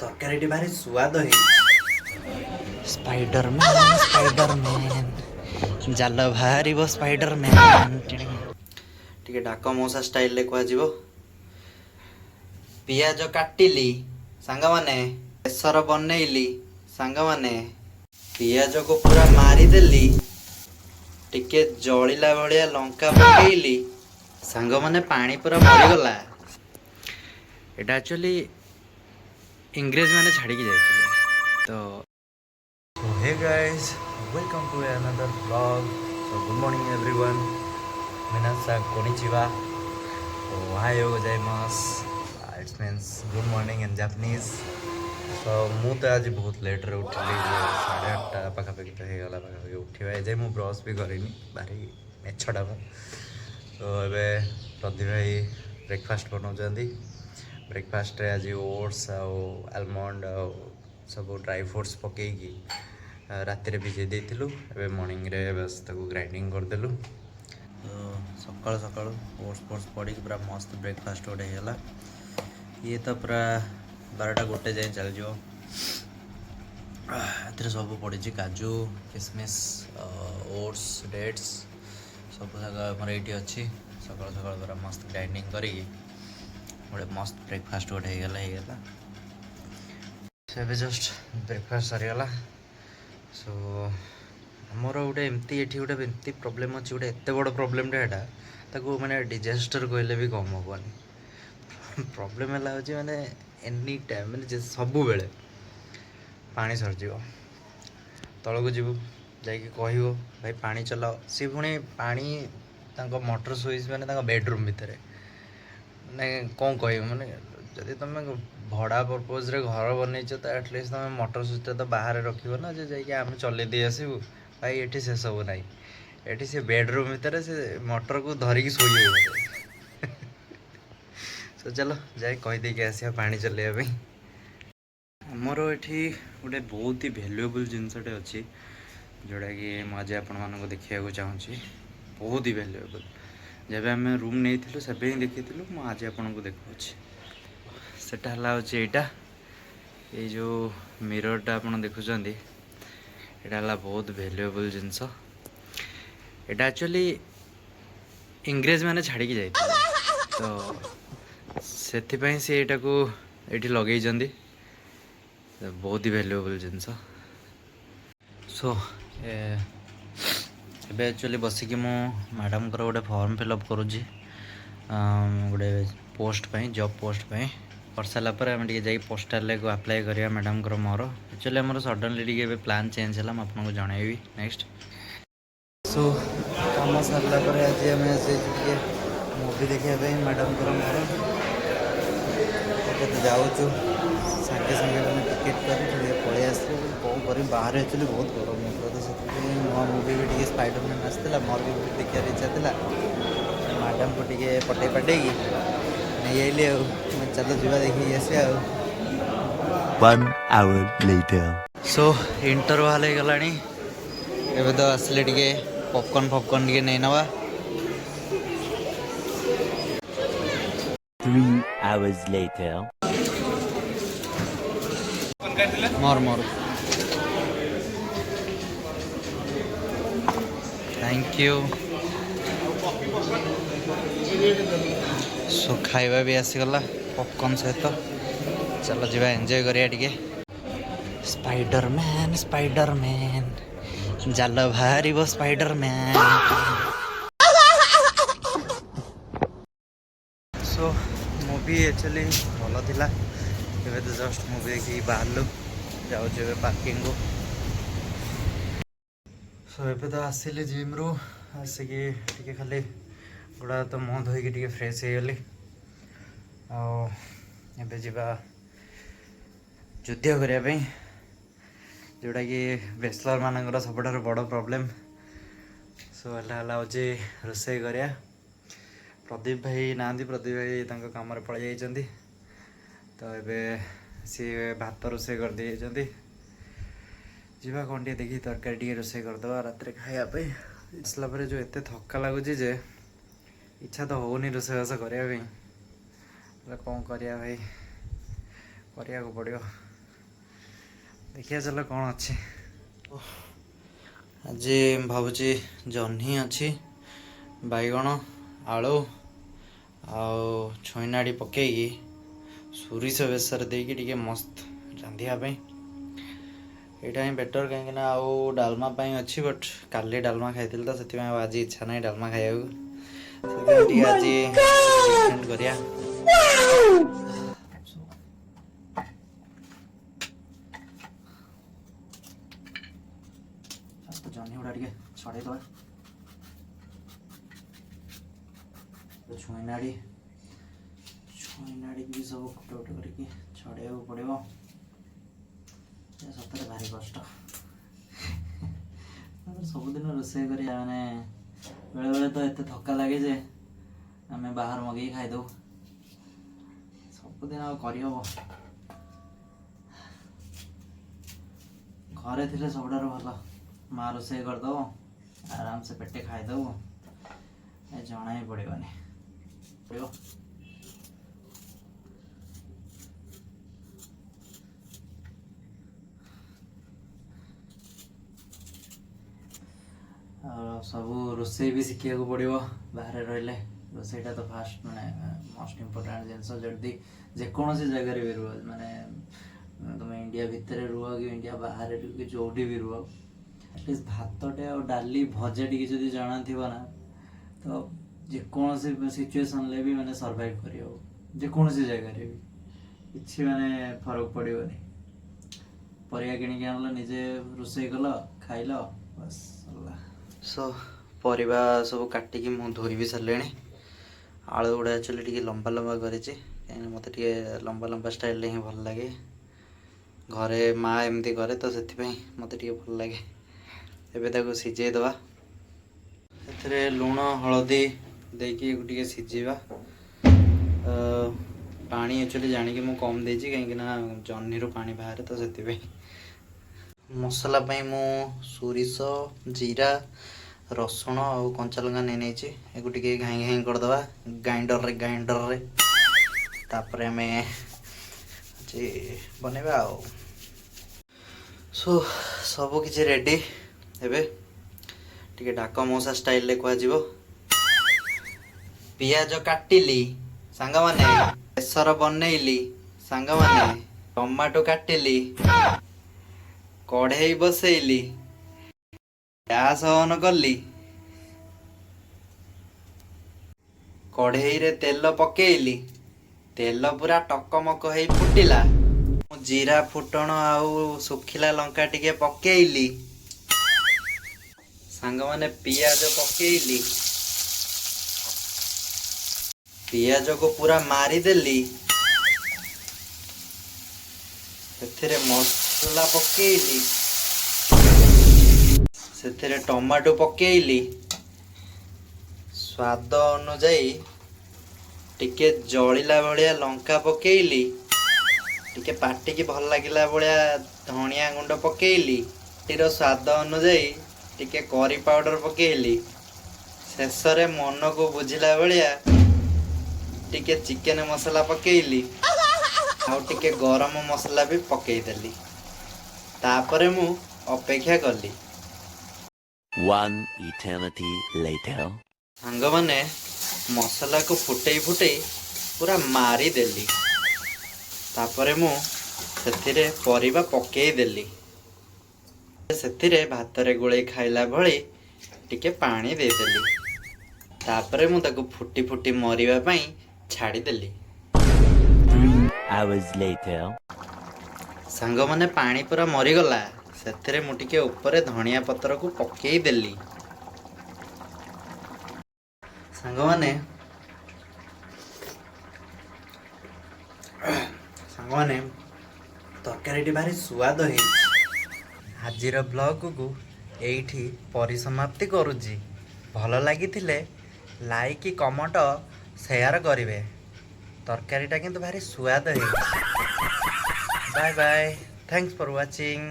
तरकारी भारी स्वाद है। स्पाइडरमैन जाल बाहर स्पाइडरमैन टिके डाक मौसा स्टाइल रे कह जीवो। पियाज काटिली सांग माने बेसर बनैली सांग माने पियाज को पूरा मारिदेली टिके जलिला भलिया लंका पकेइली सांग माने पानी पूरा मरीगला। एटा एक्चुअली इंग्रेज माने छाड़ी के जाइए तो hey guys welcome to another blog. So good morning everyone मिनासा कोनिचिवा ओहायो गोजाइमासु। It's means good morning in Japanese. तो मु तो आज बहुत लेट रे उठिली 8:30 पाखापाखि तो होगा पाखापाखि उठा जाए मुझे ब्रश भी करनी भारी मेछटा मु। तो ये प्रदीप भाई ब्रेकफास्ट बनाऊँ। ब्रेकफास्ट आज ओट्स आलमंड सब ड्राई फ्रूट्स पकईकि राति भिजे देलु। ए मॉर्निंग रे बस ताको ग्राइंडिंग करदेलु। सकाल सकाल ओट्स फोट्स पड़ी पूरा मस्त ब्रेकफास्ट गोटे होगा। ये तो पूरा 12टा 1 जाए चल जो सब पड़ी काजू किसमिश ओट्स डेट्स सब जगह ये अच्छी। सकाल सकाल पूरा मस्त ग्राइंडिंग करी गोटे मस्त ब्रेकफास्ट गोटे होगा। से जस्ट ब्रेकफास्ट सरीगला। सो आमर गोटे एमती ये गोटे एमती प्रोब्लेम अच्छी गोटे एत बड़ प्रोब्लेमटा यहाँ ताको मैंने डिजास्टर कहले भी कम हेनी। प्रोब्लेम है माने एनी टाइम मैंने सब बेले पानी सरज तलक जीव जाकि कह भाई पानी चलाओ सी पुणी पानी मोटर स्विच मैंने बेडरूम भितर मैंने कौन कह मैंने जदि तुम भड़ा पर्पज रे घर बनईच तो एटलिस्ट तुम मोटर स्विच तो बाहर रख ना जे जाकि आम चल दे आसबू। भाई ये से सब ना ये से बेडरूम भितर से मोटर को धरिकी शोई तो चलो जाए कहीदे कि आसिया पानी चलैया आमर ये गोटे बहुत ही भैल्युएबल जिनसटे अच्छी जोड़ा कि मुझे आपण मानक देखा चाहूँगी। बहुत ही भैल्युएबल जब आम रूम नहीं से ही देखी मुझे आपन को देखा सेटा यहाँ ये जो मिररटा आप देखुं यहाँ बहुत भैल्युएबल जिनस। यहाँ एक्चुअली इंग्रेज मैंने छाड़ी के जाइए तो से सी यहाँ को ये लगे बहुत ही भैल्युएबल जिनस। सो एबे एक्चुअली बसिकी मो मैडम को गोटे फॉर्म फिलअप करुँची गोटे पोस्ट पे जॉब पोस्ट पे कर सारापर आम टे पोस्टाल को अप्लाई करिया मैडम को मोर एक्चुअली आम सडनली टे प्लान चेंज है आपको जनइबी नेक्स्ट। सो कम सारापर आज आम मूवी देखा मैडम को मोर जाऊँ सागे सागे मैंने टिकेट कर पलि आस कौन कर बाहर एक्चुअली बहुत गरम होता तो से नुआ मुवी भी टी स्पाइडरमैन आसाला मोर भी देखार इच्छा था मैडम को टे पटे पटे नहीं आइली चलो जा देखिए आसे। 1 hour later. सो इंटरवाल हो गला एवं तो आसले टे पॉपकॉर्न फॉपकॉर्न टे नहीं नवा। 3 hours later. मोर मोर थैंक यू। सो खाଇବା भी आसीगला पॉपकॉर्न सहित चलो जी एंजॉय करिया टिके। स्पाइडरमैन जाल बाहर स्पाइडरमैन। सो मूवी एक्चुअली भल थिला एबे तो जस्ट मूवी देखी बाहर जाऊँ पार्किंग को। सो एबे तो आसिली जिम रू आसिकी टिके खाली गोड़ा तो मुँह धोईकी टिके फ्रेश हो गली आबे जावा युद्ध करने जोटा कि बेचलर मानकर सबुठ बड़ प्रॉब्लम। सो हूँ रोसे करिया प्रदीप भाई ना प्रदीप भाई काम पलि जाइए तो ये सी भात रोसे कर दी जाती जीवा कौन टे देखी तरकारी टे रोसे करदे रात खायापी आसला जो एत थका लगुच जे इच्छा तो होनी रोसेबास करने कौन करिया भाई करने को पड़ो। देखिए चलो कौन अच्छे आज भावुची जह्नी अच्छी बैगण आलू आउ छुईनाड़ी पकईकी सोरिष बेसर देकी टिके मस्त रांधियापाई यहाँ ही बेटर कहीं आउ डालमा अच्छी बट काली डालमा खाई तो से आज इच्छा ना डालमा खाया आज डिफरेंट करिया जह्नी गुड़ा टे छड़ेदे छुईनाड़ी छुईनाड़ी भी सब गोटे गोटे करके छड़े पड़ो सतरे भारी कष्ट सबुदिन रोषे कर माने बेले बेले तो एत थका लगे जे आम बाहर मगे खाईद सबुदिन आब घरे थे सब भल माँ रोषे करदब आराम से पेटे खाईदब जना ही पड़ोनी पड़ो सब रोषे भी शिखा पड़ो बाहर रही रोषेटा तो फास्ट माने मोस्ट इम्पोर्टेंट जिनस जदि जेकोसी जगार भी रुह माने तुम इंडिया भितर रुह कि इंडिया बाहर कि जो भी रुह एटलिस्ट भातटे और डाली भजा टी जब जाना थी ना तो जेकोसी सिचुएसन भी मैंने सर्वाइव करोसी जगार भी किसी माने फरक पड़ोनी परिया किणिक आनल निजे रोषे कल खाइल बस सो परिबा सब काटिकी मु धोई भी सारे आलू गुड़ा एक्चुअली टी लंबा लंबा कर मत लंबा लंबा स्टाइल ही भल लगे घरे माँ एमती करे तो से मत भल लगे एवं सिझेदवा ए लुण हलदी देकी सिझेबा पानी एक्चुअली जानिकी मु कम देची कहीं जह्नी रू पानी बाहर तो से मसला मु सोरिष जीरा रसुण और कंचा लंका नहीं टे घाई घाई करदे ग्राइंडर रे तापर आम बनवा सो सब किसी रेडी एबे टिके डाक मौसा स्टाइल रे कह पियाज काटिली सांग माने बेसर बनैली सांग माने टमाटो काटिली कढ़ई बसैली गैस ऑन कली कढ़ई रे तेल पकेइली तेल पूरा टकमक हो फुटिला जीरा फुटण आउ सुखिला लंका टिके पकेइली सांग माने पियाज पकेइली पियाज को पूरा मारिदेली से मसला पकेइली से टमाटो पकेइली स्वाद अनुजाई टिके जलिला भाया लंका पकेइली टिके पाटी की भल लगिला भाया धनिया गुंड पकेइली टीर स्वाद अनुजाई टिके करी पाउडर पकेइली शेष रे मन को बुझिला भाया टिके चिकेन मसला पकेइली आउ टिके गरम मसला भी पकेदेली तापरे मु अपेक्षा कली One eternity later. सांग माने मसला को फुटई फुटई पूरा मारी देली तापरे मु सेथिरे परिबा पकेई देली सेथिरे भात रे गोळे खाइला भଳି टिके पानी दे देली तापरे मु ताको फुटी फुटी मरिबा पई छाड़ी देली 3 hours later. सांग माने पानी पूरा मरी गला सेथिरे मु टिके ऊपर धनिया पत्र को पकेई देली सांग माने तरकारी भारी स्वाद है आजिर ब्लॉग को एठी परिसमाप्ति करुची भल लगी लाइक कमेंट शेयर करेंगे तरकारीटा किंतु भारी स्वाद है bye bye thanks for watching.